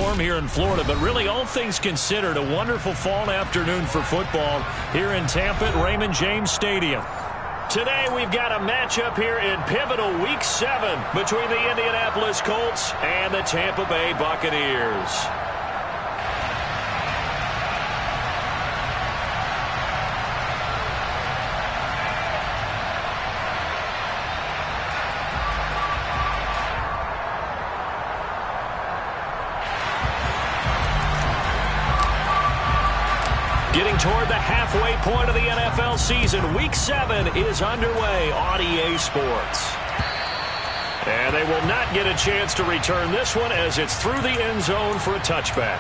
warm here in Florida, but really all things considered, a wonderful fall afternoon for football here in Tampa at Raymond James Stadium. Today we've got a matchup here in pivotal Week 7 between the Indianapolis Colts and the Tampa Bay Buccaneers. Getting toward the halfway point of the NFL season, Week 7 is underway on EA Sports. And they will not get a chance to return this one as it's through the end zone for a touchback.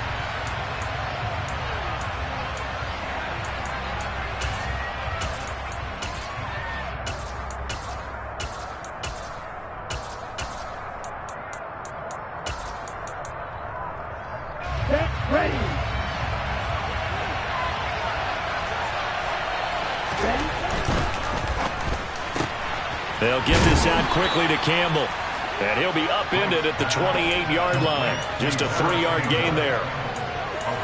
Get ready. They'll get this out quickly to Campbell. And he'll be upended at the 28-yard line. Just a 3-yard gain there.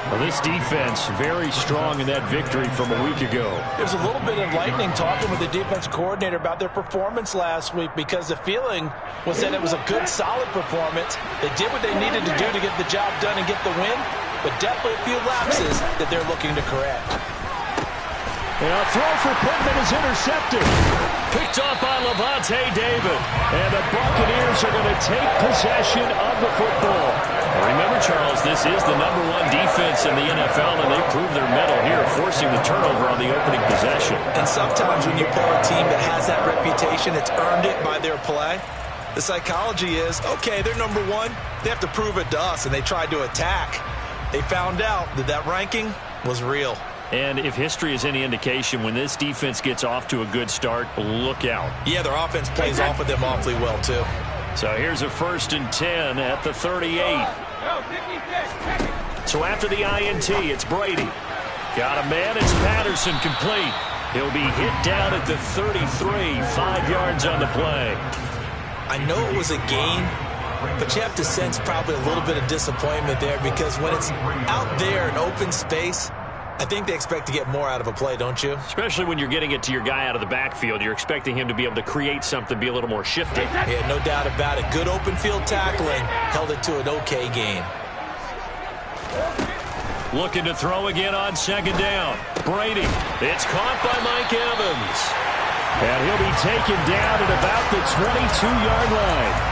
Well, this defense very strong in that victory from a week ago. There's a little bit of lightning talking with the defense coordinator about their performance last week because the feeling was that it was a good, solid performance. They did what they needed to do to get the job done and get the win, but definitely a few lapses that they're looking to correct. And a throw for Pittman is intercepted. Picked off by Levante David. And the Buccaneers are going to take possession of the football. Remember, Charles, this is the #1 defense in the NFL, and they proved their mettle here, forcing the turnover on the opening possession. And sometimes when you play a team that has that reputation, it's earned it by their play. The psychology is, okay, they're #1. They have to prove it to us, and they tried to attack. They found out that that ranking was real. And if history is any indication, when this defense gets off to a good start, look out. Yeah, their offense plays off of them awfully well, too. So here's a 1st and 10 at the 38. So after the INT, it's Brady. Got a man, it's Patterson complete. He'll be hit down at the 33, 5 yards on the play. I know it was a gain, but you have to sense probably a little bit of disappointment there because when it's out there in open space, I think they expect to get more out of a play, don't you? Especially when you're getting it to your guy out of the backfield. You're expecting him to be able to create something, be a little more shifty. Yeah, no doubt about it. Good open field tackling. Held it to an okay gain. Looking to throw again on 2nd down. Brady. It's caught by Mike Evans. And he'll be taken down at about the 22-yard line.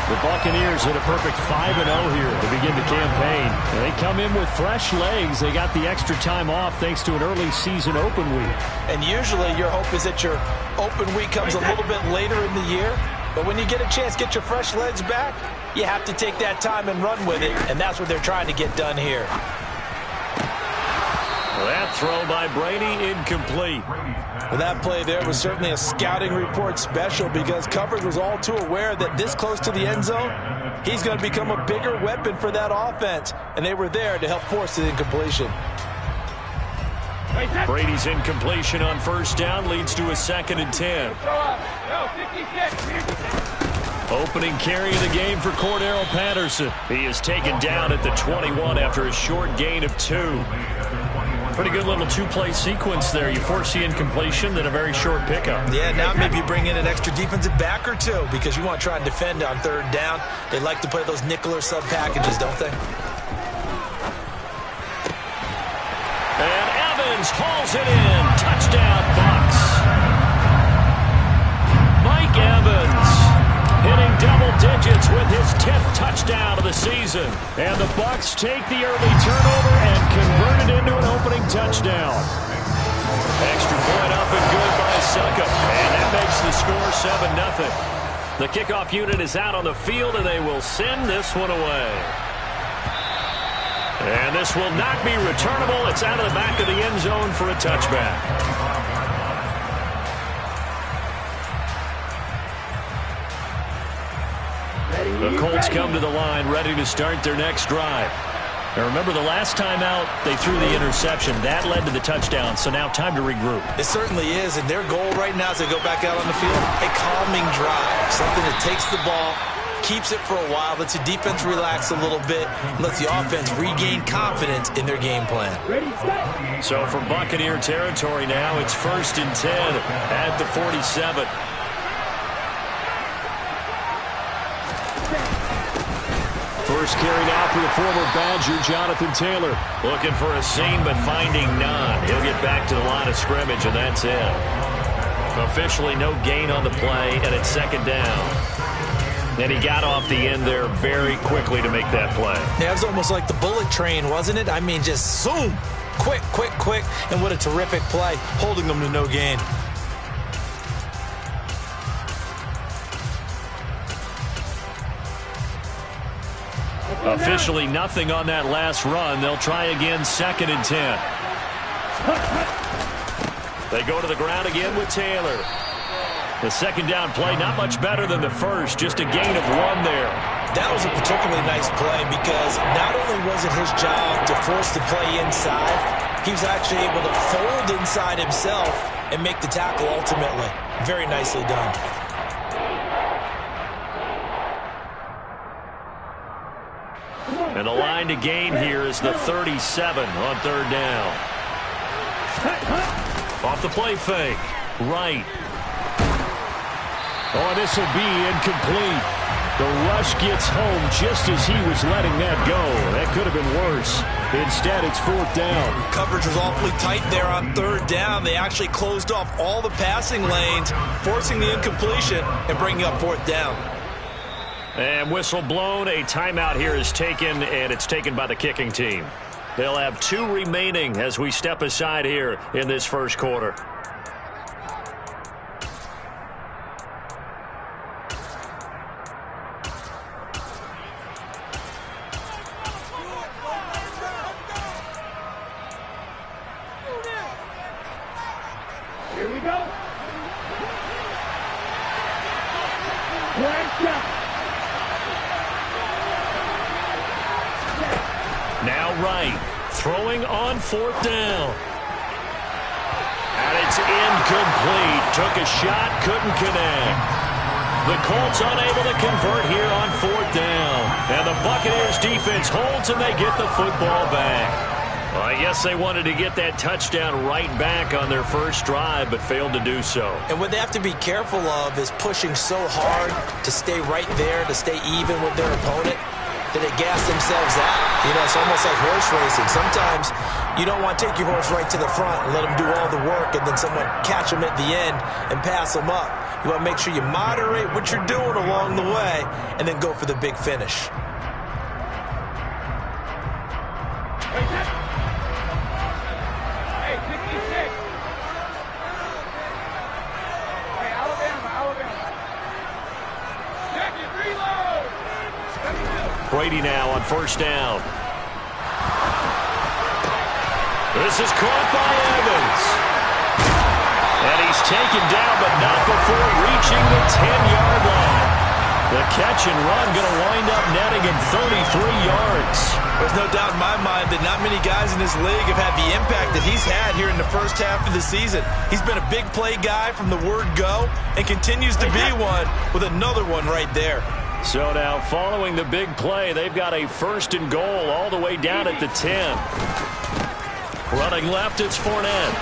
The Buccaneers hit a perfect 5-0 here to begin the campaign. And they come in with fresh legs. They got the extra time off thanks to an early season open week. And usually your hope is that your open week comes a little bit later in the year. But when you get a chance to get your fresh legs back, you have to take that time and run with it. And that's what they're trying to get done here. That throw by Brady incomplete. Well, that play there was certainly a scouting report special because coverage was all too aware that this close to the end zone, he's going to become a bigger weapon for that offense. And they were there to help force the incompletion. Brady's incompletion on 1st down leads to a 2nd and 10. Opening carry of the game for Cordero Patterson. He is taken down at the 21 after a short gain of 2. Pretty good little 2-play sequence there. You force the incompletion, then a very short pickup. Yeah, now maybe you bring in an extra defensive back or two because you want to try and defend on 3rd down. They like to play those nickel or sub packages, don't they? And Evans hauls it in. Touchdown, Bucs. Mike Evans hitting double digits with his 10th touchdown of the season. And the Bucs take the early turnover and convert it into an opening touchdown. Extra point up and good by Suckup. And that makes the score 7-0. The kickoff unit is out on the field, and they will send this one away. And this will not be returnable. It's out of the back of the end zone for a touchback. The Colts come to the line ready to start their next drive. Now remember, the last time out, they threw the interception. That led to the touchdown, so now time to regroup. It certainly is, and their goal right now as they go back out on the field, a calming drive, something that takes the ball, keeps it for a while, lets the defense relax a little bit, and lets the offense regain confidence in their game plan. So from Buccaneer territory now, it's 1st and 10 at the 47. First carry now for the former Badger, Jonathan Taylor. Looking for a seam, but finding none. He'll get back to the line of scrimmage, and that's it. Officially no gain on the play, and it's 2nd down. And he got off the end there very quickly to make that play. Yeah, it was almost like the bullet train, wasn't it? I mean, just zoom. Quick, quick, quick. And what a terrific play, holding them to no gain. Officially nothing on that last run. They'll try again, 2nd and 10. They go to the ground again with Taylor. The 2nd down play, not much better than the first, just a gain of 1 there. That was a particularly nice play because not only was it his job to force the play inside, he was actually able to fold inside himself and make the tackle ultimately. Very nicely done. And the line to gain here is the 37 on 3rd down. Off the play fake. Right. Oh, this will be incomplete. The rush gets home just as he was letting that go. That could have been worse. Instead, it's 4th down. Coverage was awfully tight there on 3rd down. They actually closed off all the passing lanes, forcing the incompletion and bringing up 4th down. And whistle blown. A timeout here is taken, and it's taken by the kicking team. They'll have 2 remaining as we step aside here in this first quarter. Here we go. Now right, throwing on 4th down. And it's incomplete. Took a shot, couldn't connect. The Colts unable to convert here on 4th down. And the Buccaneers defense holds and they get the football back. Well, I guess they wanted to get that touchdown right back on their first drive, but failed to do so. And what they have to be careful of is pushing so hard to stay right there, to stay even with their opponent, that they gas themselves out. You know, it's almost like horse racing. Sometimes you don't want to take your horse right to the front and let him do all the work and then someone catch him at the end and pass him up. You want to make sure you moderate what you're doing along the way and then go for the big finish. Brady now on 1st down. This is caught by Evans. And he's taken down, but not before reaching the 10-yard line. The catch and run going to wind up netting him 33 yards. There's no doubt in my mind that not many guys in this league have had the impact that he's had here in the first half of the season. He's been a big play guy from the word go and continues to be one with another one right there. So now following the big play, they've got a 1st and goal all the way down at the 10. Running left, it's Fournette.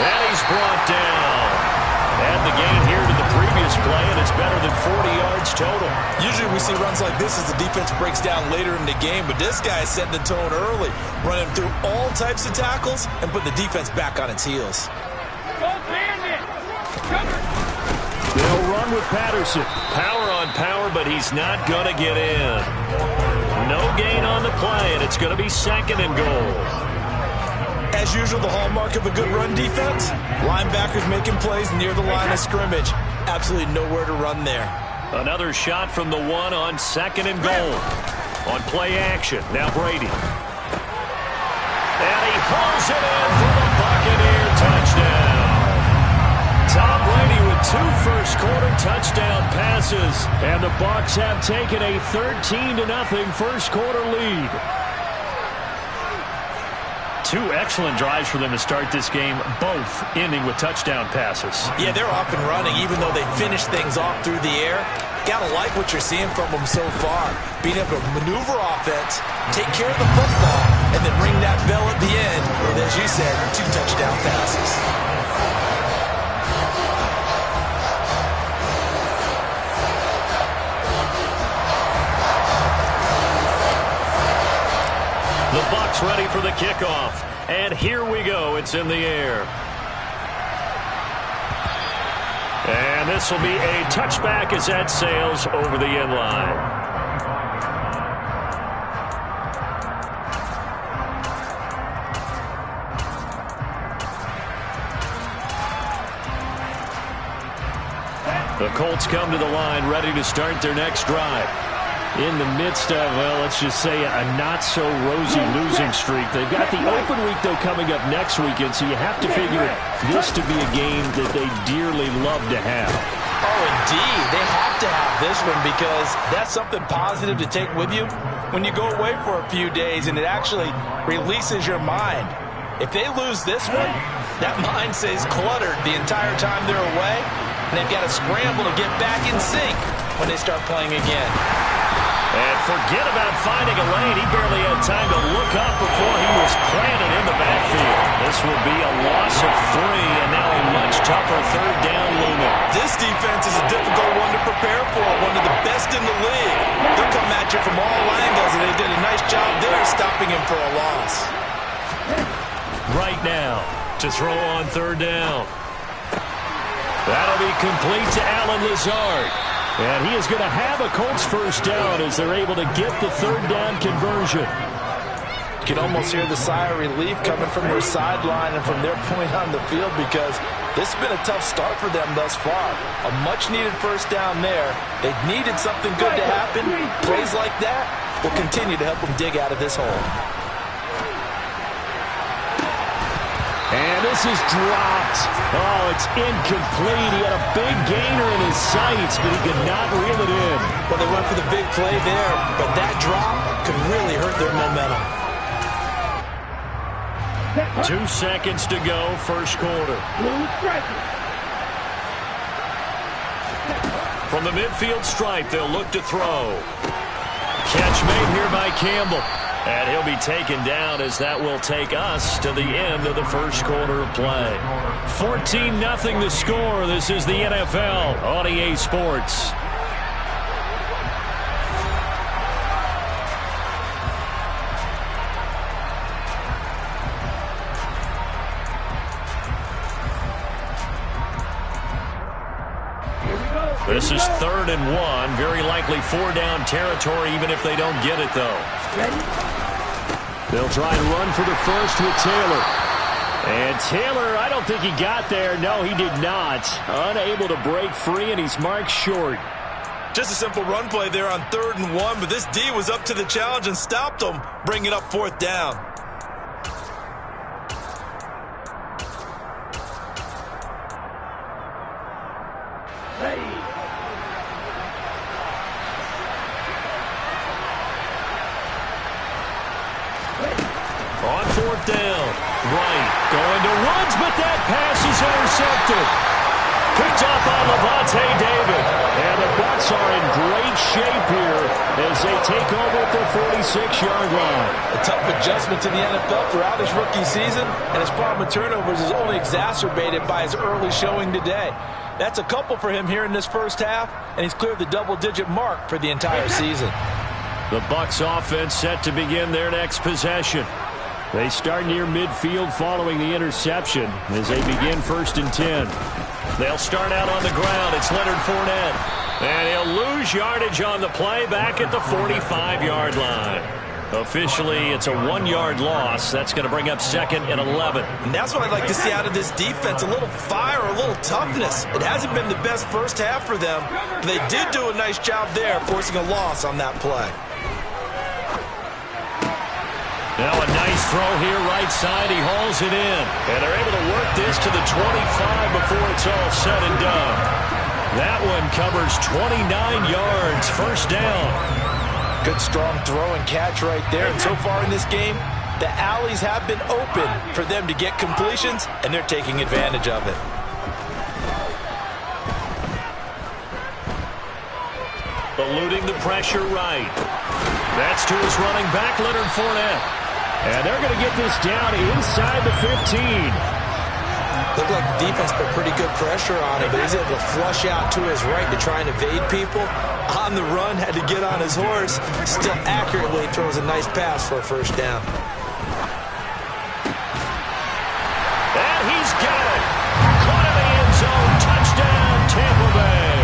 And he's brought down. Add the gain here to the previous play, and it's better than 40 yards total. Usually we see runs like this as the defense breaks down later in the game, but this guy is setting the tone early, running through all types of tackles and putting the defense back on its heels. Go Bandit! Cover! They'll run with Patterson. Power on power, but he's not going to get in. No gain on the play, and it's going to be 2nd and goal. As usual, the hallmark of a good run defense, linebackers making plays near the line of scrimmage. Absolutely nowhere to run there. Another shot from the 1 on 2nd and goal. On play action, now Brady. And he hauls it in for the Buccaneer touchdown. Tom Brady with 2 first-quarter touchdown passes. And the Bucs have taken a 13-0 first-quarter lead. 2 Two excellent drives for them to start this game, both ending with touchdown passes. Yeah, they're off and running, even though they finish things off through the air. Gotta like what you're seeing from them so far. Being able to maneuver offense, take care of the football, and then ring that bell at the end with, as you said, 2 touchdown passes. The Bucs ready for the kickoff. And here we go. It's in the air. And this will be a touchback as that sails over the end line. The Colts come to the line ready to start their next drive. In the midst of, well, let's just say a not-so-rosy losing streak. They've got the open week, though, coming up next weekend, so you have to figure this to be a game that they dearly love to have. Oh, indeed. They have to have this one because that's something positive to take with you when you go away for a few days, and it actually releases your mind. If they lose this one, that mind stays cluttered the entire time they're away, and they've got to scramble to get back in sync when they start playing again. And forget about finding a lane. He barely had time to look up before he was planted in the backfield. This will be a loss of 3, and now a much tougher third down looming. This defense is a difficult one to prepare for, one of the best in the league. They'll come at you from all angles, and they did a nice job there stopping him for a loss. Right now, to throw on third down. That'll be complete to Allen Lazard. And he is going to have a Colts first down as they're able to get the third down conversion. You can almost hear the sigh of relief coming from their sideline and from their point on the field because this has been a tough start for them thus far. A much-needed first down there. They needed something good to happen. Plays like that will continue to help them dig out of this hole. And this is dropped. Oh, it's incomplete. He had a big gainer in his sights, but he could not reel it in. Well, they went for the big play there, but that drop could really hurt their momentum. 2 seconds to go, first quarter. From the midfield stripe, they'll look to throw. Catch made here by Campbell. And he'll be taken down as that will take us to the end of the first quarter of play. 14-0 the score. This is the NFL on EA Sports. This is 3rd and 1. Very likely 4-down territory, even if they don't get it, though. They'll try and run for the first with Taylor. And Taylor, I don't think he got there. No, he did not. Unable to break free, and he's marked short. Just a simple run play there on 3rd and 1, but this D was up to the challenge and stopped him, bringing up 4th down. On 4th down, Wright going to Woods, but that pass is intercepted. Picked up by Levante David. And the Bucs are in great shape here as they take over at their 46-yard line. A tough adjustment to the NFL throughout his rookie season, and his problem with turnovers is only exacerbated by his early showing today. That's a couple for him here in this first half, and he's cleared the double-digit mark for the entire season. The Bucs offense set to begin their next possession. They start near midfield following the interception as they begin 1st and 10. They'll start out on the ground. It's Leonard Fournette. And he'll lose yardage on the play back at the 45-yard line. Officially, it's a 1-yard loss. That's going to bring up 2nd and 11. And that's what I'd like to see out of this defense, a little fire, a little toughness. It hasn't been the best first half for them, but they did do a nice job there, forcing a loss on that play. Now a nice throw here right side. He hauls it in. And they're able to work this to the 25 before it's all said and done. That one covers 29 yards. First down. Good strong throw and catch right there. And so far in this game, The alleys have been open for them to get completions, and they're taking advantage of it. Eluding the pressure right. That's to his running back, Leonard Fournette. And they're going to get this down inside the 15. Looked like the defense put pretty good pressure on him, but he's able to flush out to his right to try and evade people. On the run, had to get on his horse. Still accurately throws a nice pass for a first down. And he's got it. Caught in the end zone. Touchdown, Tampa Bay.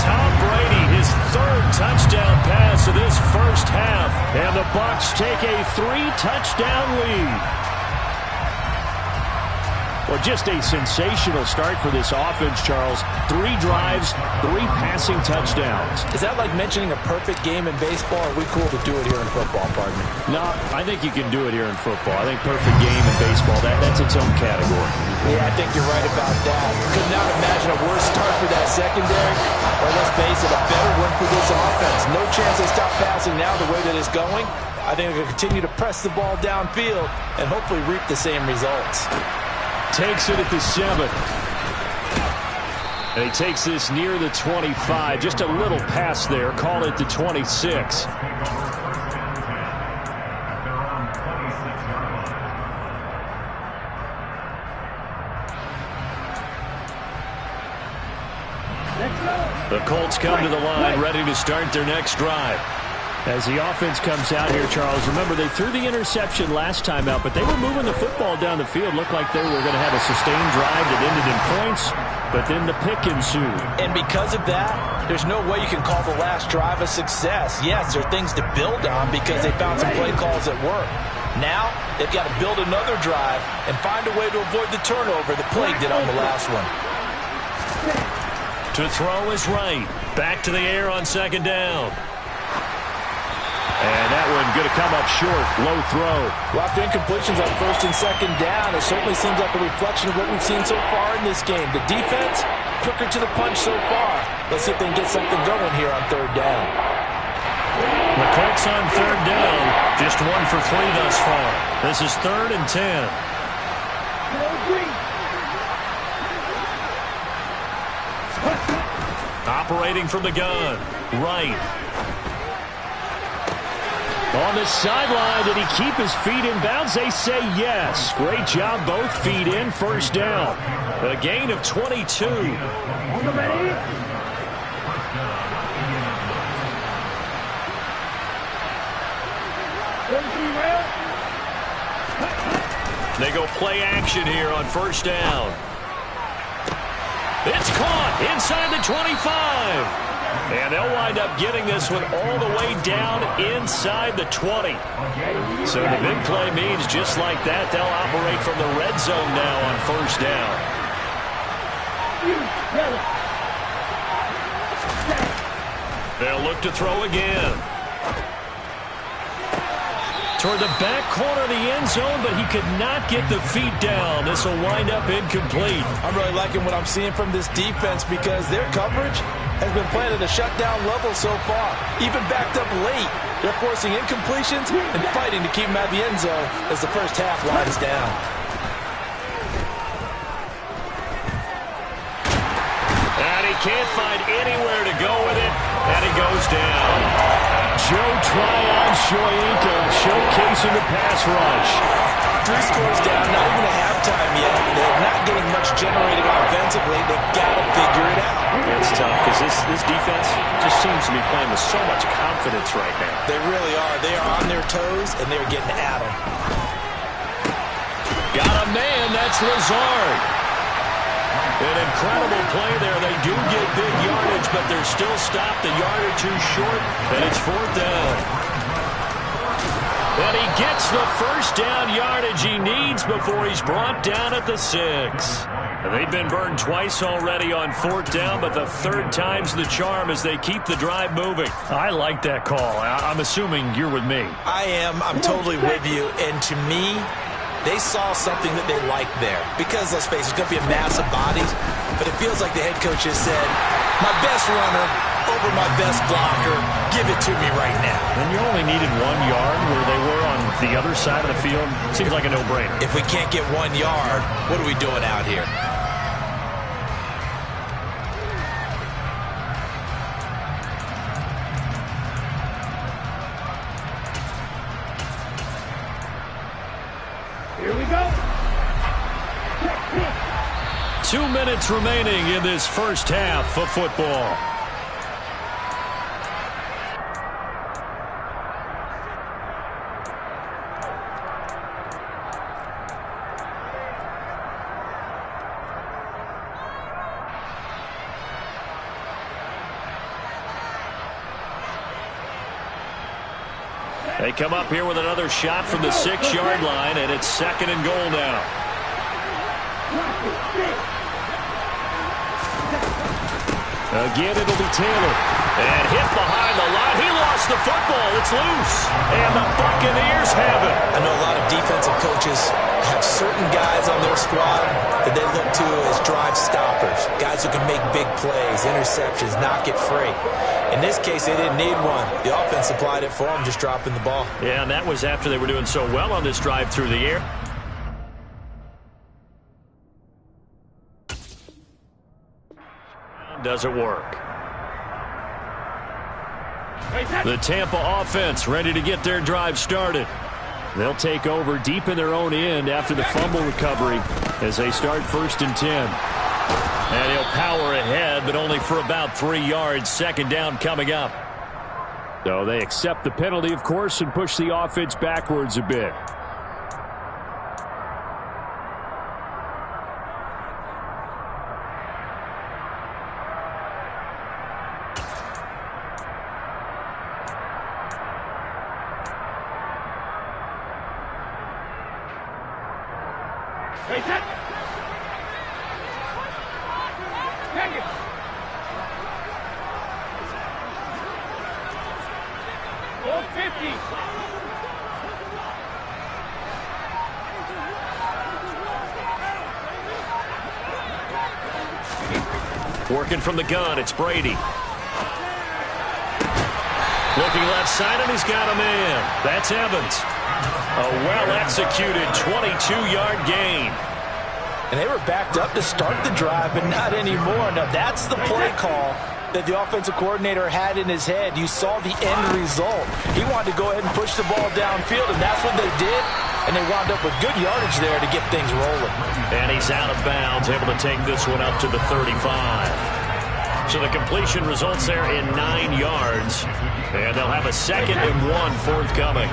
Tom Brady, his third touchdown pass of this first half. And the Bucs take a 3-touchdown lead. Well, just a sensational start for this offense, Charles. 3 drives, 3 passing touchdowns. Is that like mentioning a perfect game in baseball, or are we cool to do it here in football, partner? No, I think you can do it here in football. I think perfect game in baseball, that's its own category. Yeah, I think you're right about that. Could not imagine a worse start for that secondary, or let's face it, a better one for this offense. No chance they stop passing now the way that it's going. I think they're going to continue to press the ball downfield and hopefully reap the same results. Takes it at the 7. And he takes this near the 25. Just a little pass there. Call it the 26. The Colts come to the line, ready to start their next drive. As the offense comes out here, Charles, remember they threw the interception last time out, but they were moving the football down the field. Looked like they were going to have a sustained drive that ended in points, but then the pick ensued. And because of that, there's no way you can call the last drive a success. Yes, there are things to build on because they found some play calls that work. Now, they've got to build another drive and find a way to avoid the turnover that plagued it on the last one. To throw is right. Back to the air on second down. And that one going to come up short. Low throw. Well, after incompletions on first and second down, it certainly seems like a reflection of what we've seen so far in this game. The defense, quicker to the punch so far. Let's see if they can get something going here on third down. The Colts on third down. Just 1 for 3 thus far. This is 3rd and 10. Operating from the gun. Right. On the sideline, did he keep his feet in bounds? They say yes. Great job, both feet in, first down. A gain of 22. They go play action here on first down. It's caught inside the 25. And they'll wind up getting this one all the way down inside the 20. So the big play means just like that, they'll operate from the red zone now on first down. They'll look to throw again. Toward the back corner of the end zone, but he could not get the feet down. This will wind up incomplete. I'm really liking what I'm seeing from this defense because their coverage has been playing at a shutdown level so far. Even backed up late, they're forcing incompletions and fighting to keep them out of the end zone as the first half winds down. And he can't find anywhere to go with it, and he goes down. Joe Tryon-Shoyinka showcasing the pass rush. 3 scores down, not even a halftime yet. They're not getting much generated offensively. They've got to figure it out. It's tough because this defense just seems to be playing with so much confidence right now. They really are. They are on their toes, and they're getting at them. Got a man. That's Lazard. An incredible play there. They do get big yardage, but they're still stopped a yard or two short, and it's 4th down. And he gets the first down yardage he needs before he's brought down at the 6. They've been burned twice already on 4th down, but the 3rd time's the charm as they keep the drive moving. I like that call. I'm assuming you're with me. I am. I'm totally with you. And to me, they saw something that they liked there. Because, let's face it, it's going to be a mass of bodies. But it feels like the head coach has said, my best runner over my best blocker. Give it to me right now. And you only needed 1 yard where they were on the other side of the field. Seems like a no-brainer. If we can't get 1 yard, what are we doing out here? Here we go. 2 minutes remaining in this first half of football. They come up here with another shot from the 6-yard line, and it's 2nd and goal now. Again, it'll be Taylor. And hit behind the line. He lost the football. It's loose. And the Buccaneers have it. I know a lot of defensive coaches have certain guys on their squad that they look to as drive stoppers. Guys who can make big plays, interceptions, knock it free. In this case, they didn't need one. The offense supplied it for them, just dropping the ball. Yeah, and that was after they were doing so well on this drive through the air. Doesn't work. The Tampa offense ready to get their drive started. They'll take over deep in their own end after the fumble recovery as they start 1st and 10. And he'll power ahead, but only for about 3 yards. 2nd down coming up. So they accept the penalty, of course, and push the offense backwards a bit. Hey, set. Take it. Go 50. Working from the gun, it's Brady. Looking left side, and he's got a man. That's Evans. A well-executed 22-yard gain. And they were backed up to start the drive, but not anymore. Now, that's the play call that the offensive coordinator had in his head. You saw the end result. He wanted to go ahead and push the ball downfield, and that's what they did. And they wound up with good yardage there to get things rolling. And he's out of bounds, able to take this one up to the 35. So the completion results there in 9 yards. And they'll have a 2nd and 1 forthcoming.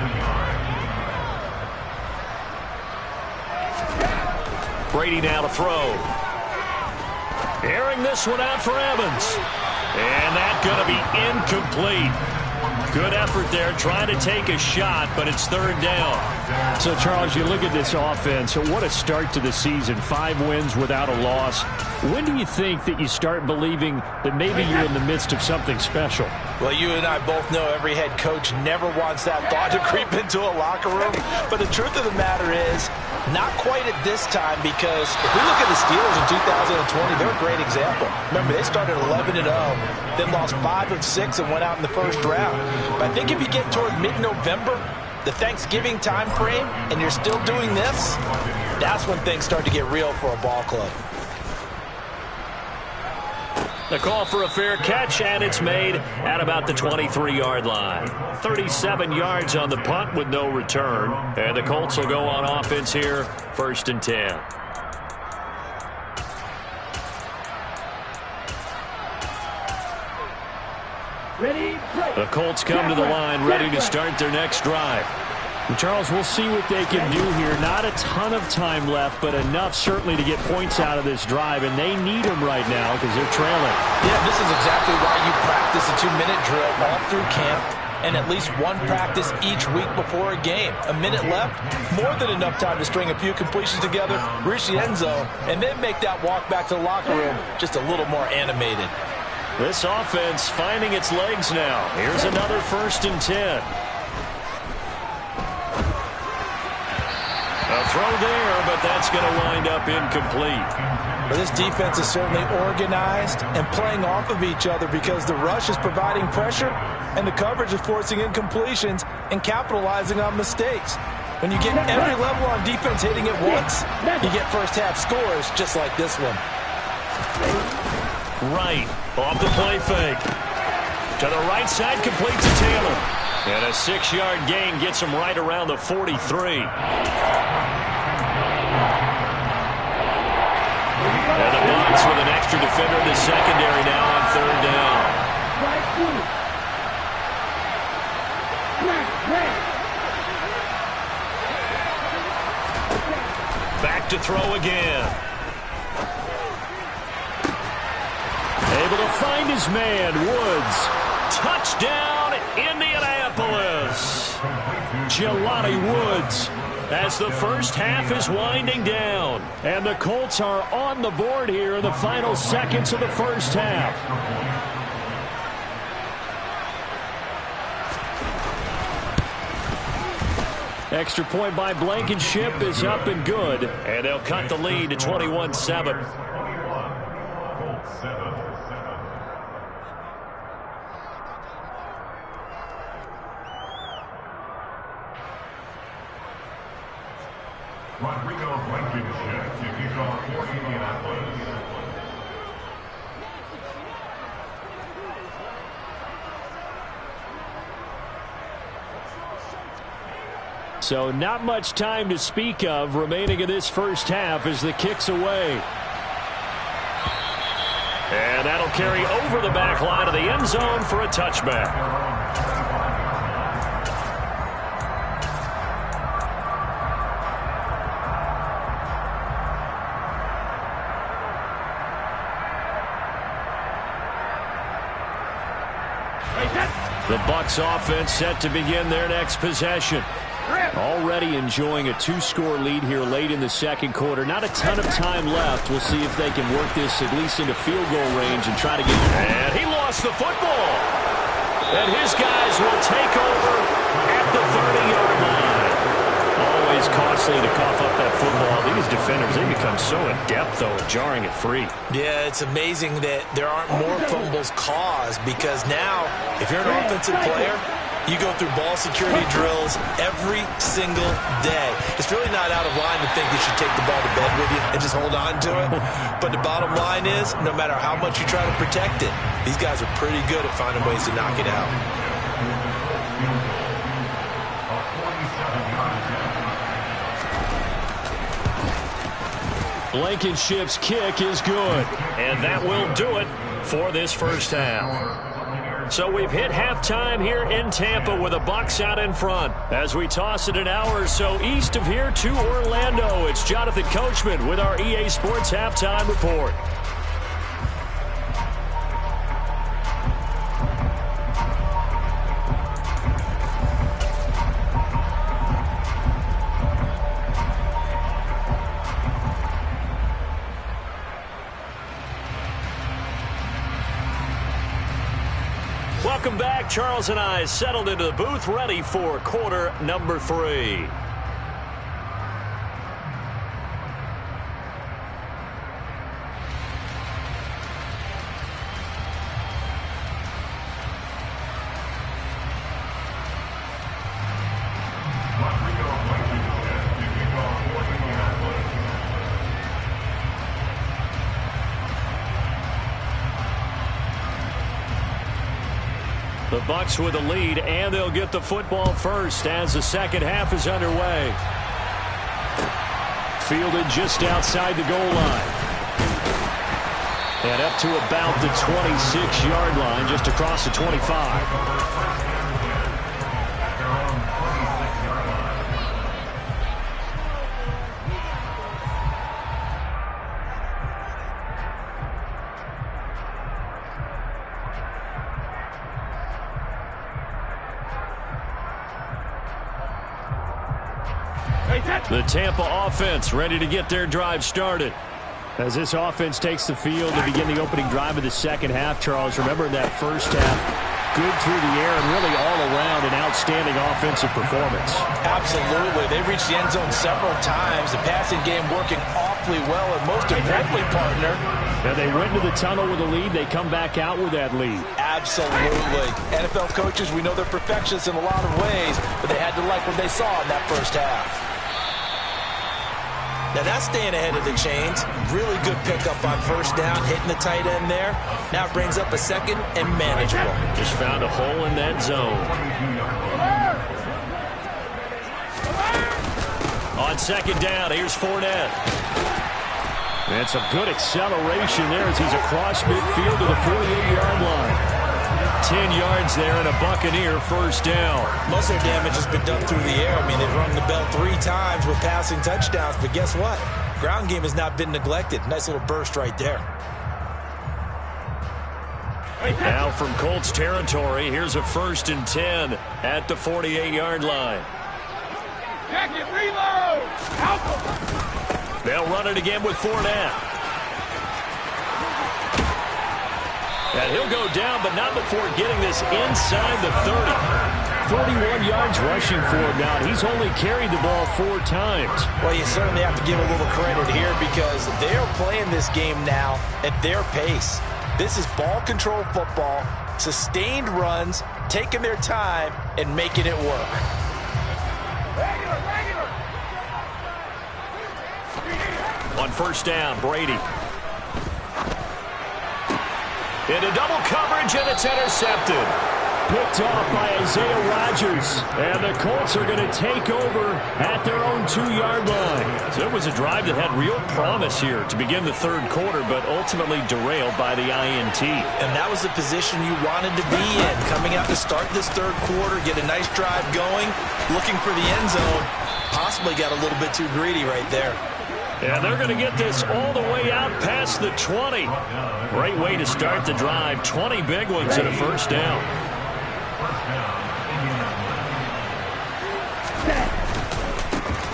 Brady now to throw. Airing this one out for Evans. And that's going to be incomplete. Good effort there, trying to take a shot, but it's 3rd down. So, Charles, you look at this offense, what a start to the season. 5 wins without a loss. When do you think that you start believing that maybe you're in the midst of something special? Well, you and I both know every head coach never wants that thought to creep into a locker room. But the truth of the matter is, not quite at this time, because if we look at the Steelers in 2020, they're a great example. Remember, they started 11-0, then lost 5 of 6 and went out in the 1st round. But I think if you get toward mid-November, the Thanksgiving time frame, and you're still doing this, that's when things start to get real for a ball club. The call for a fair catch, and it's made at about the 23-yard line. 37 yards on the punt with no return. And the Colts will go on offense here, 1st and 10. Ready, break. The Colts come to the line ready to start their next drive. And Charles, we'll see what they can do here. Not a ton of time left, but enough certainly to get points out of this drive, and they need them right now because they're trailing. Yeah, this is exactly why you practice a 2-minute drill all through camp and at least one practice each week before a game. A minute left, more than enough time to string a few completions together, reach the end zone, and then make that walk back to the locker room just a little more animated. This offense finding its legs now. Here's another 1st and 10. A throw there, but that's going to wind up incomplete. Well, this defense is certainly organized and playing off of each other because the rush is providing pressure and the coverage is forcing incompletions and capitalizing on mistakes. When you get every level on defense hitting at once, you get first-half scores just like this one. Right, off the play fake. To the right side, complete to Taylor. And a 6-yard gain gets him right around the 43. And the Bucs with an extra defender in the secondary now on 3rd down. Back to throw again. Able to find his man, Woods. Touchdown, Indianapolis. Jelani Woods as the first half is winding down. And the Colts are on the board here in the final seconds of the first half. Extra point by Blankenship is up and good. And they'll cut the lead to 21-7. Rodrigo Blankenship to kick off for Indianapolis. So not much time to speak of remaining in this first half as the kick's away. And that'll carry over the back line of the end zone for a touchback. The Bucs offense set to begin their next possession. Already enjoying a 2-score lead here late in the second quarter. Not a ton of time left. We'll see if they can work this at least into field goal range and try to get... And he lost the football. And his guys will take over at the 30-yard line. Always costly to cough up that football. These defenders, they become so adept, though, at jarring it free. Yeah, it's amazing that there aren't more fumbles caused because now, if you're an offensive player, you go through ball security drills every single day. It's really not out of line to think you should take the ball to bed with you and just hold on to it. But the bottom line is, no matter how much you try to protect it, these guys are pretty good at finding ways to knock it out. Blankenship's kick is good. And that will do it for this first half. So we've hit halftime here in Tampa with the Bucs out in front. As we toss it an hour or so east of here to Orlando, it's Jonathan Coachman with our EA Sports Halftime Report. Welcome back. Charles and I settled into the booth, ready for quarter number 3. The Bucs with a lead, and they'll get the football first as the second half is underway. Fielded just outside the goal line. And up to about the 26-yard line, just across the 25. The Tampa offense ready to get their drive started. As this offense takes the field to begin the opening drive of the second half, Charles, remember that first half, good through the air and really all around an outstanding offensive performance. Absolutely. They reached the end zone several times. The passing game working off wonderfully well, and most importantly, partner. And they went to the tunnel with a lead. They come back out with that lead. Absolutely. NFL coaches, we know they're perfectionists in a lot of ways, but they had to like what they saw in that first half. Now that's staying ahead of the chains. Really good pickup on first down, hitting the tight end there. Now it brings up a second and manageable. Just found a hole in that zone. On second down, here's Fournette. And some good acceleration there as he's across midfield to the 48-yard line. 10 yards there and a Buccaneer first down. Most of their damage has been done through the air. I mean, they've rung the bell 3 times with passing touchdowns, but guess what? Ground game has not been neglected. Nice little burst right there. Now from Colts territory, here's a 1st and 10 at the 48-yard line. Jacket, reload! Help! They'll run it again with Fournette. And he'll go down, but not before getting this inside the 30. 31 yards rushing for him now. He's only carried the ball 4 times. Well, you certainly have to give a little credit here because they're playing this game now at their pace. This is ball control football, sustained runs, taking their time, and making it work. On first down, Brady. Into double coverage, and it's intercepted. Picked off by Isaiah Rodgers. And the Colts are going to take over at their own 2-yard line. So it was a drive that had real promise here to begin the third quarter, but ultimately derailed by the INT. And that was the position you wanted to be in. Coming out to start this third quarter, get a nice drive going, looking for the end zone. Possibly got a little bit too greedy right there. And they're going to get this all the way out past the 20. Great way to start the drive. 20 big ones and a first down.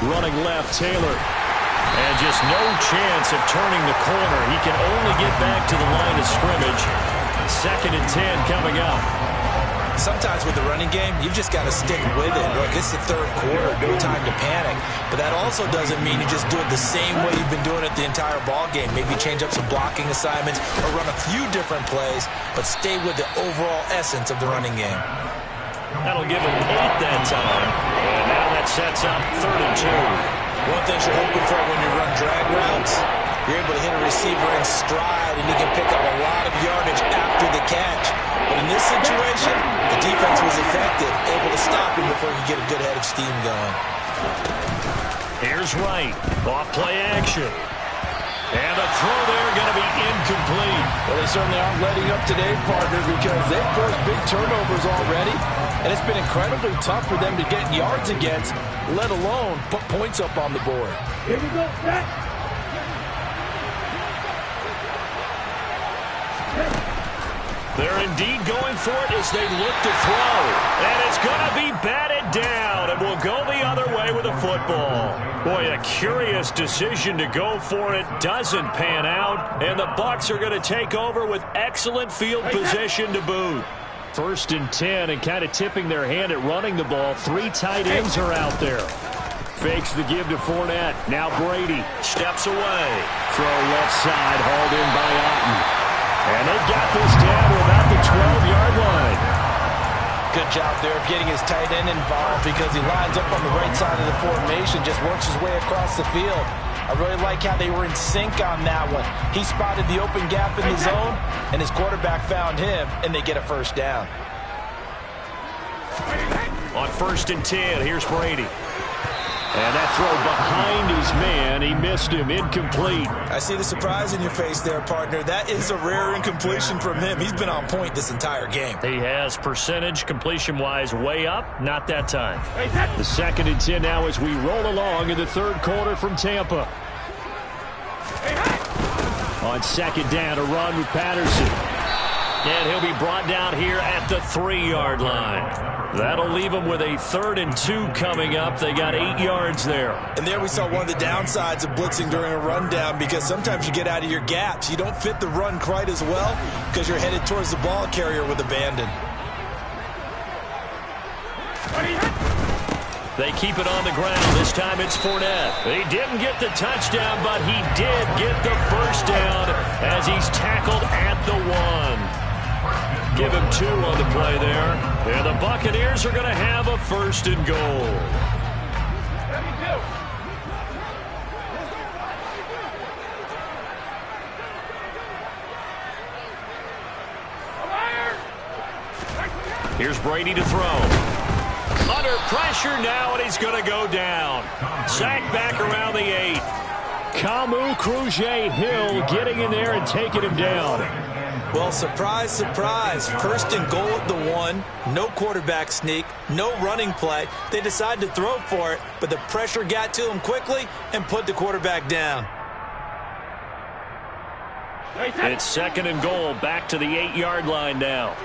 Running left, Taylor. And just no chance of turning the corner. He can only get back to the line of scrimmage. 2nd and 10 coming up. Sometimes with the running game, you've just got to stick with it. Look, it's the third quarter, no time to panic. But that also doesn't mean you just do it the same way you've been doing it the entire ball game. Maybe change up some blocking assignments or run a few different plays, but stay with the overall essence of the running game. That'll give him 8 that time. And now that sets up 3rd and 2. One thing you're hoping for when you run drag routes, you're able to hit a receiver in stride, and he can pick up a lot of yardage after the catch. But in this situation, the defense was effective, able to stop him before he could get a good head of steam going. Here's Wright. Off play action. And the throw there going to be incomplete. Well, they certainly aren't letting up today, partner, because they've forced big turnovers already. And it's been incredibly tough for them to get yards against, let alone put points up on the board. Here we go, set. They're indeed going for it as they look to throw. And it's going to be batted down and will go the other way with the football. Boy, a curious decision to go for it. Doesn't pan out. And the Bucs are going to take over with excellent field position to boot. 1st and 10 and kind of tipping their hand at running the ball. 3 tight ends are out there. Fakes the give to Fournette. Now Brady steps away. Throw left side, hauled in by Otten. And they've got this down to about the 12-yard line. Good job there of getting his tight end involved because he lines up on the right side of the formation, just works his way across the field. I really like how they were in sync on that one. He spotted the open gap in the zone, and his quarterback found him, and they get a first down. On 1st and 10, here's Brady. And that throw behind his man, he missed him, incomplete. I see the surprise in your face there, partner. That is a rare incompletion from him. He's been on point this entire game. He has percentage completion-wise way up, not that time. The 2nd and 10 now as we roll along in the third quarter from Tampa. On 2nd down, a run with Patterson. And he'll be brought down here at the 3-yard line. That'll leave them with a 3rd and 2 coming up. They got 8 yards there. And there we saw one of the downsides of blitzing during a rundown because sometimes you get out of your gaps. You don't fit the run quite as well because you're headed towards the ball carrier with abandon. They keep it on the ground. This time it's Fournette. He didn't get the touchdown, but he did get the first down as he's tackled at the 1. Give him 2 on the play there. And the Buccaneers are going to have a 1st and goal. Here's Brady to throw. Under pressure now, and he's going to go down. Sacked back around the 8. Kamu Cruz-Hill getting in there and taking him down. Well, surprise, surprise. 1st and goal at the 1. No quarterback sneak. No running play. They decided to throw for it, but the pressure got to him quickly and put the quarterback down. It's 2nd and goal. Back to the 8-yard line now.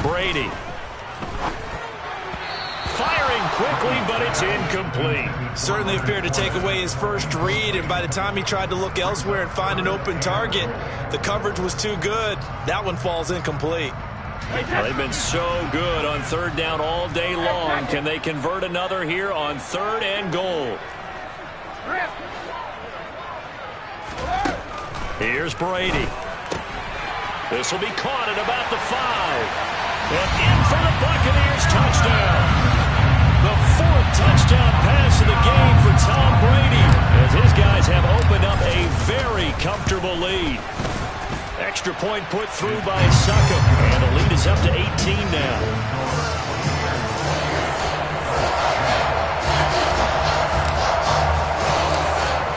Brady. Firing quickly, but it's incomplete. Certainly appeared to take away his first read, and by the time he tried to look elsewhere and find an open target, the coverage was too good. That one falls incomplete. Well, they've been so good on 3rd down all day long. Can they convert another here on 3rd and goal? Here's Brady. This will be caught at about the 5. And in for the Buccaneers touchdown. The 4th touchdown pass of the game for Tom Brady, as his guys have opened up a very comfortable lead. Extra point put through by Succop, and the lead is up to 18 now.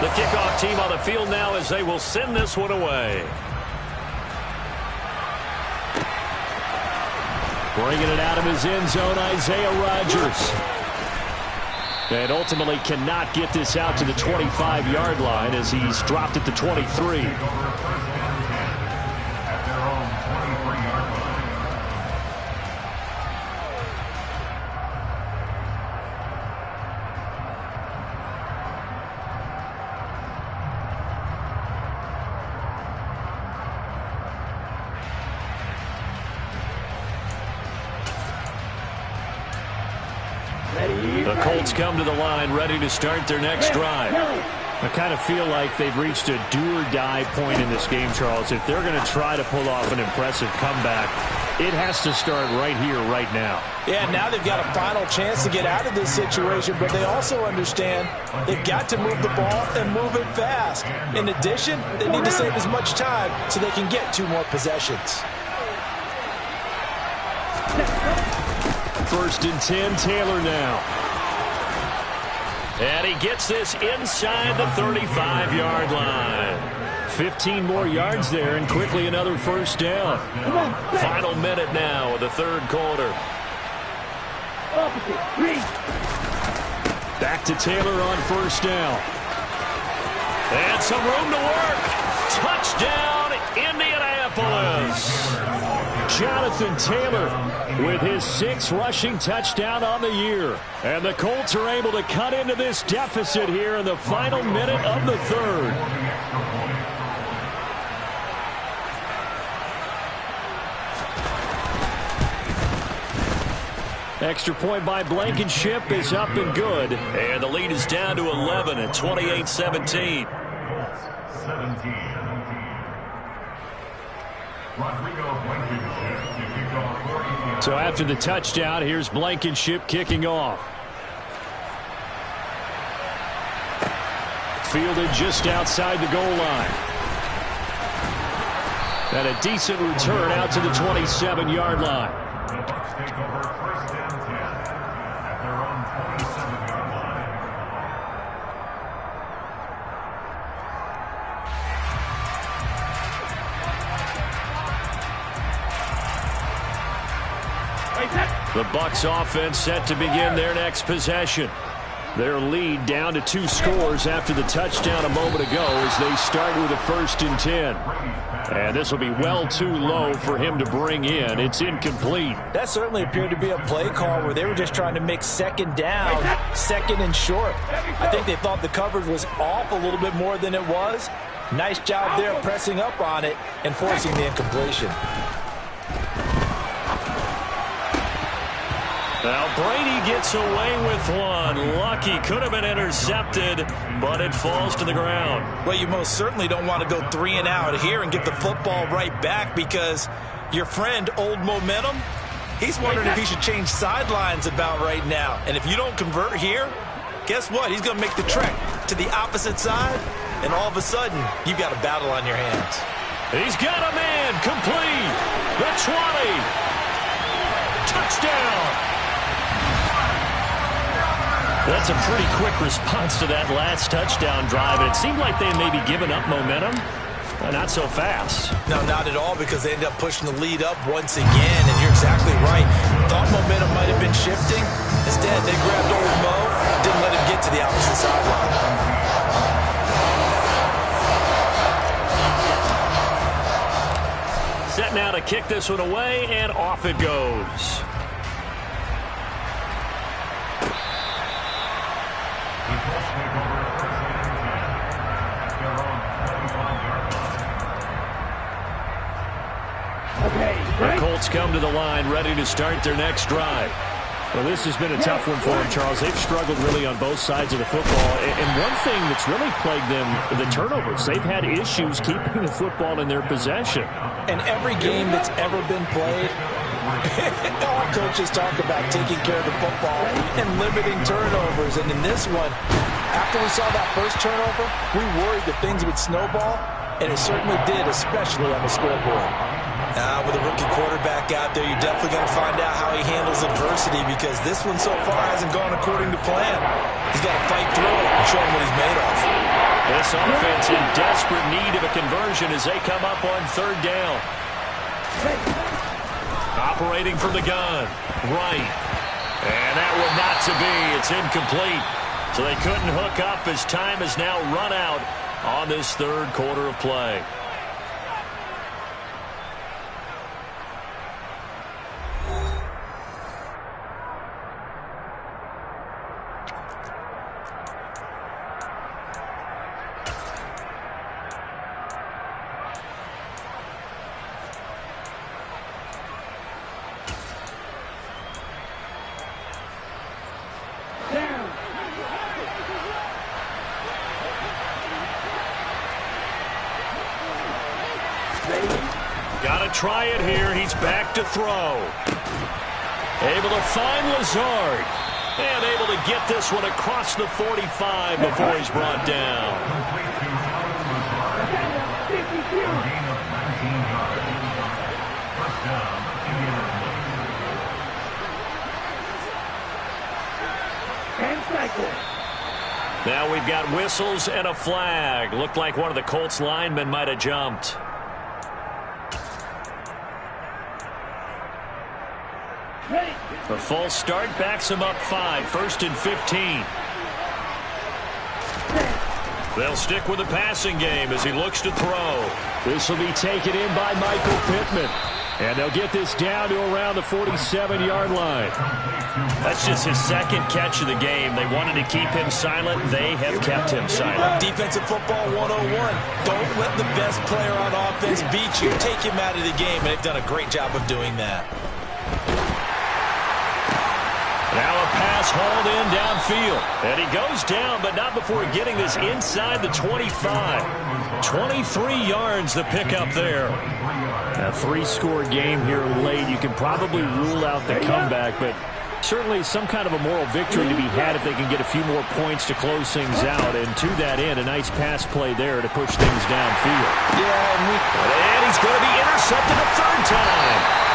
The kickoff team on the field now as they will send this one away. Bringing it out of his end zone, Isaiah Rodgers. And ultimately cannot get this out to the 25-yard line as he's dropped at the 23. The Colts come to the line ready to start their next drive. I kind of feel like they've reached a do-or-die point in this game, Charles. If they're going to try to pull off an impressive comeback, it has to start right here, right now. Yeah, now they've got a final chance to get out of this situation, but they also understand they've got to move the ball and move it fast. In addition, they need to save as much time so they can get 2 more possessions. 1st and 10, Taylor now. And he gets this inside the 35-yard line. 15 more yards there, and quickly another 1st down. Final minute now of the 3rd quarter. Back to Taylor on 1st down. And some room to work. Touchdown, Indianapolis. Jonathan Taylor with his 6th rushing touchdown on the year. And the Colts are able to cut into this deficit here in the final minute of the 3rd. Extra point by Blankenship is up and good. And the lead is down to 11 at 28-17. So after the touchdown, here's Blankenship kicking off. Fielded just outside the goal line. And a decent return out to the 27-yard line. The Bucs offense set to begin their next possession. Their lead down to 2 scores after the touchdown a moment ago as they start with a 1st and 10. And this will be well too low for him to bring in. It's incomplete. That certainly appeared to be a play call where they were just trying to make 2nd down, 2nd and short. I think they thought the coverage was off a little bit more than it was. Nice job there pressing up on it and forcing the incompletion. Now Brady gets away with one. Lucky, could have been intercepted, but it falls to the ground. Well, you most certainly don't want to go 3 and out here and get the football right back, because your friend, Old Momentum, he's wondering if he should change sidelines about right now. And if you don't convert here, guess what? He's going to make the trek to the opposite side, and all of a sudden, you've got a battle on your hands. He's got a man, complete. The 20. Touchdown. That's a pretty quick response to that last touchdown drive. And it seemed like they had maybe given up momentum. Not so fast. No, not at all, because they ended up pushing the lead up once again. And you're exactly right. Thought momentum might have been shifting. Instead, they grabbed old Mo, didn't let him get to the opposite sideline. Set now to kick this one away, and off it goes. The Colts come to the line, ready to start their next drive. Well, this has been a tough one for them, Charles. They've struggled really on both sides of the football. And one thing that's really plagued them, the turnovers. They've had issues keeping the football in their possession. And every game that's ever been played, all coaches talk about taking care of the football and limiting turnovers. And in this one, after we saw that first turnover, we worried that things would snowball, and it certainly did, especially on the scoreboard. With a rookie quarterback out there, you're definitely going to find out how he handles adversity, because this one so far hasn't gone according to plan. He's got to fight through it and show him what he's made of. This offense in desperate need of a conversion as they come up on third down. Operating from the gun. Right. And that one not to be. It's incomplete. So they couldn't hook up as time has now run out on this third quarter of play. Got to try it here. He's back to throw. Able to find Lazard. And able to get this one across the 45 before he's brought down. Now we've got whistles and a flag. Looked like one of the Colts linemen might have jumped. A false start backs him up 5, 1st and 15. They'll stick with the passing game as he looks to throw. This will be taken in by Michael Pittman. And they'll get this down to around the 47-yard line. That's just his second catch of the game. They wanted to keep him silent. They have kept him silent. Defensive football 101. Don't let the best player on offense beat you. Take him out of the game, and they've done a great job of doing that. Now a pass hauled in downfield. And he goes down, but not before getting this inside the 25. 23 yards the pickup there. A 3-score game here late. You can probably rule out the comeback, but certainly some kind of a moral victory to be had if they can get a few more points to close things out. And to that end, a nice pass play there to push things downfield. And he's going to be intercepted a third time.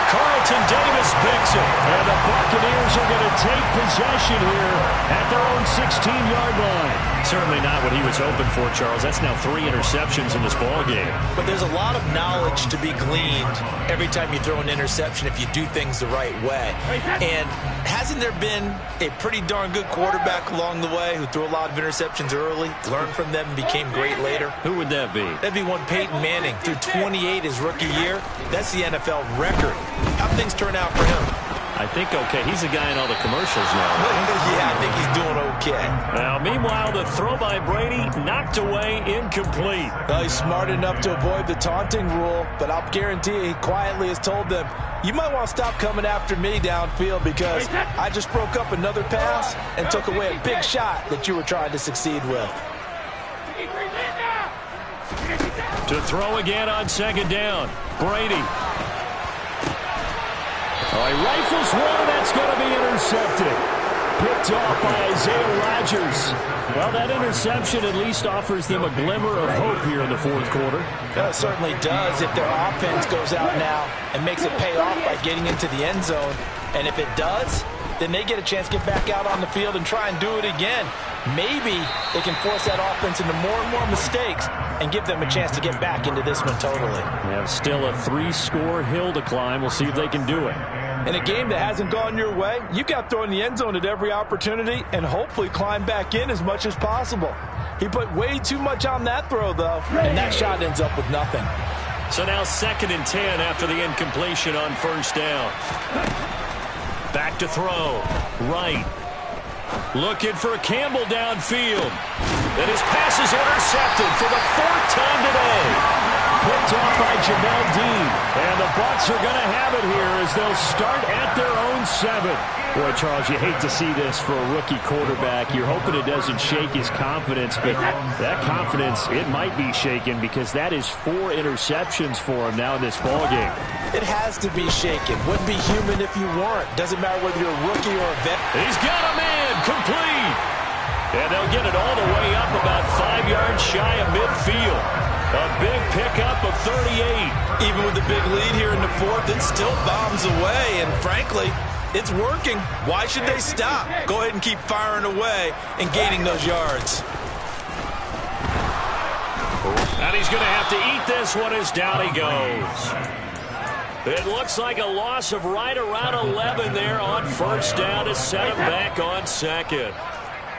Carlton Davis picks it, and the Buccaneers are going to take possession here at their own 16-yard line. Certainly not what he was hoping for, Charles. That's now 3 interceptions in this ballgame. But there's a lot of knowledge to be gleaned every time you throw an interception if you do things the right way. And hasn't there been a pretty darn good quarterback along the way who threw a lot of interceptions early, learned from them, and became great later? Who would that be? That'd be one Peyton Manning. Threw 28 his rookie year. That's the NFL record. How'd things turn out for him? I think okay. He's the guy in all the commercials now. Yeah, I think he's doing okay. Now, meanwhile, the throw by Brady knocked away, incomplete. Well, he's smart enough to avoid the taunting rule, but I'll guarantee you he quietly has told them, you might want to stop coming after me downfield because I just broke up another pass and took away a big shot that you were trying to succeed with. To throw again on second down. Brady. All right, rifles one, and that's going to be intercepted. Picked off by Isaiah Rodgers. Well, that interception at least offers them a glimmer of hope here in the fourth quarter. It certainly does if their offense goes out now and makes it pay off by getting into the end zone. And if it does, then they get a chance to get back out on the field and try and do it again. Maybe they can force that offense into more and more mistakes and give them a chance to get back into this one totally. They have still a 3-score hill to climb. We'll see if they can do it. In a game that hasn't gone your way, you've got to throw in the end zone at every opportunity and hopefully climb back in as much as possible. He put way too much on that throw, though, and that shot ends up with nothing. So now 2nd and 10 after the incompletion on first down. Back to throw. Right. Looking for Campbell downfield. And his pass is intercepted for the 4th time today. Picked off by Jamel Dean. And the Bucs are going to have it here as they'll start at their own 7. Boy, Charles, you hate to see this for a rookie quarterback. You're hoping it doesn't shake his confidence, but that confidence, it might be shaken because that is 4 interceptions for him now in this ballgame. It has to be shaken. Wouldn't be human if you weren't. Doesn't matter whether you're a rookie or a vet. He's got a man complete. And they'll get it all the way up about 5 yards shy of midfield. A big pickup of 38. Even with the big lead here in the 4th, it still bombs away. And frankly, it's working. Why should they stop? Go ahead and keep firing away and gaining those yards. And he's going to have to eat this one as down he goes. It looks like a loss of right around 11 there on first down to set him back on 2nd.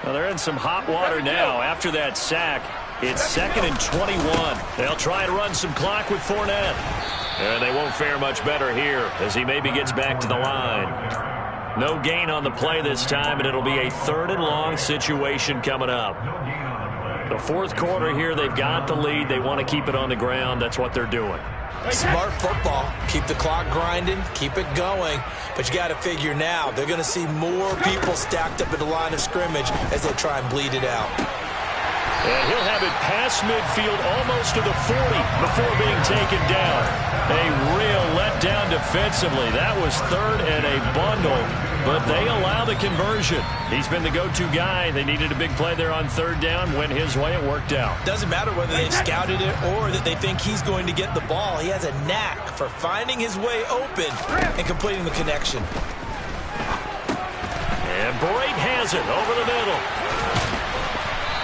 Well, they're in some hot water now after that sack. It's 2nd and 21. They'll try and run some clock with Fournette. And they won't fare much better here as he maybe gets back to the line. No gain on the play this time, and it'll be a 3rd and long situation coming up. The 4th quarter here, they've got the lead. They want to keep it on the ground. That's what they're doing. Smart football. Keep the clock grinding. Keep it going. But you got to figure now, they're going to see more people stacked up at the line of scrimmage as they try and bleed it out. And he'll have it past midfield almost to the 40 before being taken down. A real letdown defensively. That was 3rd and a bundle, but they allow the conversion. He's been the go-to guy. They needed a big play there on 3rd down. Went his way. It worked out. Doesn't matter whether they've scouted it or that they think he's going to get the ball. He has a knack for finding his way open and completing the connection. And Boyd has it over the middle.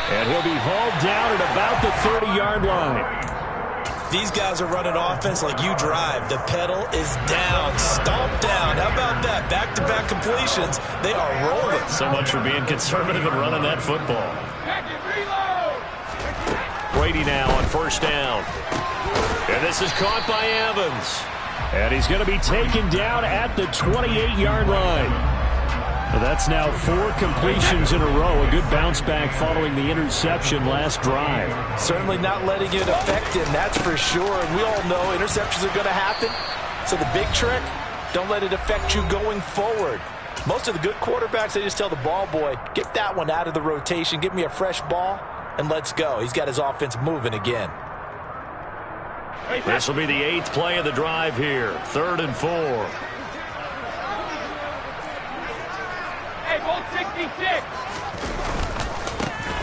And he'll be hauled down at about the 30-yard line. These guys are running offense like you drive. The pedal is down, stomped down. How about that? Back-to-back completions. They are rolling. So much for being conservative and running that football. Brady now on first down. And this is caught by Evans. And he's going to be taken down at the 28-yard line. That's now 4 completions in a row. A good bounce back following the interception last drive. Certainly not letting it affect him, that's for sure. And we all know interceptions are going to happen. So the big trick, don't let it affect you going forward. Most of the good quarterbacks, they just tell the ball boy, get that one out of the rotation, give me a fresh ball, and let's go. He's got his offense moving again. This will be the 8th play of the drive here. 3rd and 4.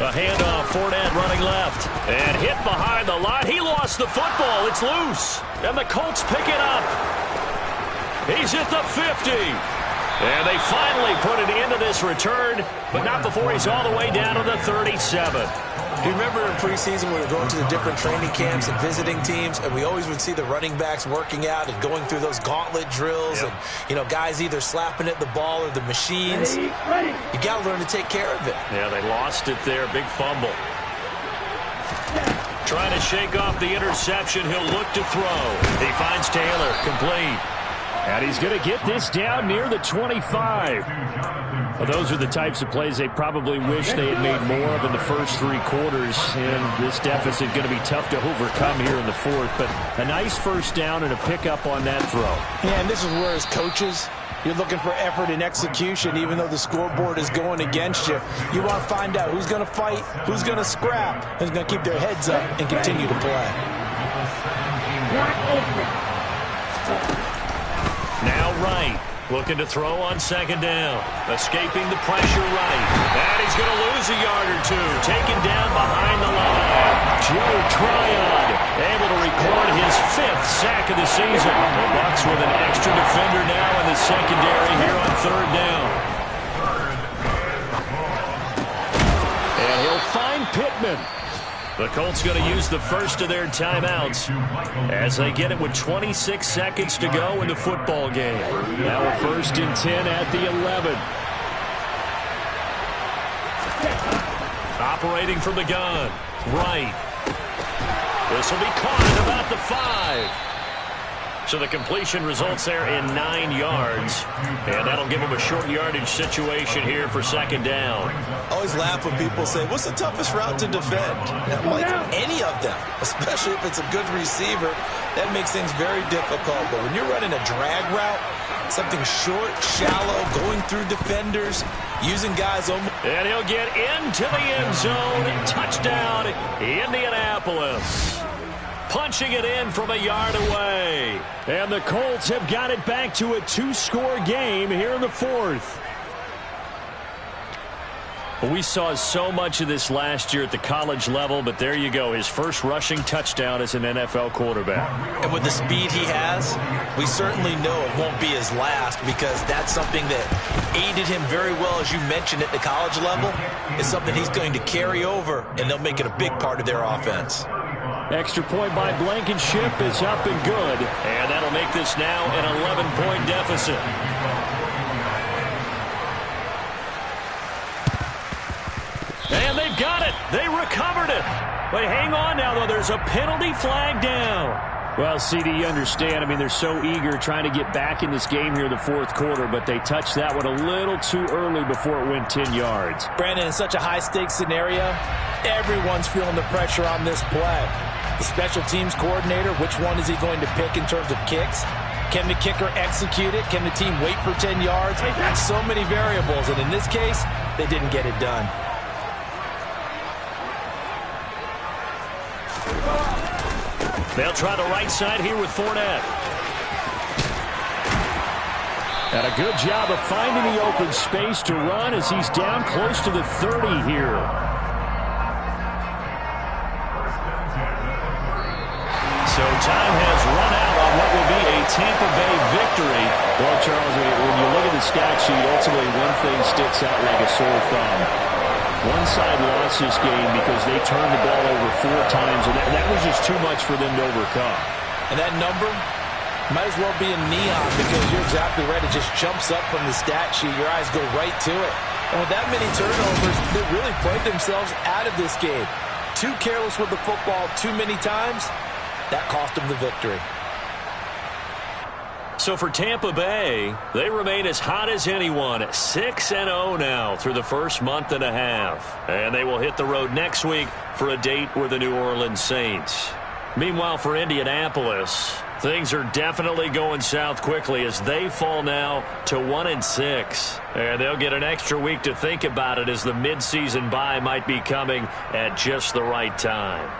A handoff, Fournette running left. And hit behind the line. He lost the football. It's loose. And the Colts pick it up. He's at the 50. And they finally put it into this return, but not before he's all the way down to the 37. Do you remember in preseason when we were going to the different training camps and visiting teams, and we always would see the running backs working out and going through those gauntlet drills, and, you know, guys either slapping at the ball or the machines. You got to learn to take care of it. Yeah, they lost it there. Big fumble. Trying to shake off the interception. He'll look to throw. He finds Taylor. Complete. And he's going to get this down near the 25. Well, those are the types of plays they probably wish they had made more of in the first 3 quarters. And this deficit going to be tough to overcome here in the fourth. But a nice first down and a pickup on that throw. Yeah, and this is where as coaches, you're looking for effort and execution, even though the scoreboard is going against you. You want to find out who's going to fight, who's going to scrap, who's going to keep their heads up and continue to play. Now Wright looking to throw on second down. Escaping the pressure right. And he's going to lose a yard or two. Taken down behind the line. Joe Tryon able to record his 5th sack of the season. The Bucs with an extra defender now in the secondary here on third down. And he'll find Pittman. The Colts going to use the first of their timeouts as they get it with 26 seconds to go in the football game. Now a 1st and 10 at the 11. Operating from the gun. Right. This will be caught at about the 5. So the completion results there in 9 yards. And that'll give them a short yardage situation here for second down. I always laugh when people say, what's the toughest route to defend? I'm like, any of them, especially if it's a good receiver. That makes things very difficult. But when you're running a drag route, something short, shallow, going through defenders, using guys almost. And he'll get into the end zone. Touchdown, Indianapolis. Punching it in from a yard away. And the Colts have got it back to a 2-score game here in the fourth. We saw so much of this last year at the college level, but there you go. His first rushing touchdown as an NFL quarterback. And with the speed he has, we certainly know it won't be his last, because that's something that aided him very well, as you mentioned, at the college level. It's something he's going to carry over, and they'll make it a big part of their offense. Extra point by Blankenship is up and good. And that'll make this now an 11-point deficit. And they've got it. They recovered it. But hang on now, though. There's a penalty flag down. Well, CD, you understand. I mean, they're so eager trying to get back in this game here in the fourth quarter, but they touched that one a little too early before it went 10 yards. Brandon, in such a high-stakes scenario, everyone's feeling the pressure on this play. The special teams coordinator, which one is he going to pick in terms of kicks? Can the kicker execute it? Can the team wait for 10 yards? So many variables, and in this case, they didn't get it done. They'll try the right side here with Fournette. And a good job of finding the open space to run as he's down close to the 30 here. So time has run out on what will be a Tampa Bay victory. Well, Charles, when you look at the stat sheet, ultimately one thing sticks out like a sore thumb. One side lost this game because they turned the ball over 4 times, and that was just too much for them to overcome. And that number might as well be in neon, because you're exactly right. It just jumps up from the stat sheet. Your eyes go right to it. And with that many turnovers, they really played themselves out of this game. Too careless with the football too many times. That cost them the victory. So for Tampa Bay, they remain as hot as anyone, 6-0 now through the first month and a half. And they will hit the road next week for a date with the New Orleans Saints. Meanwhile, for Indianapolis, things are definitely going south quickly as they fall now to 1-6. And they'll get an extra week to think about it, as the midseason bye might be coming at just the right time.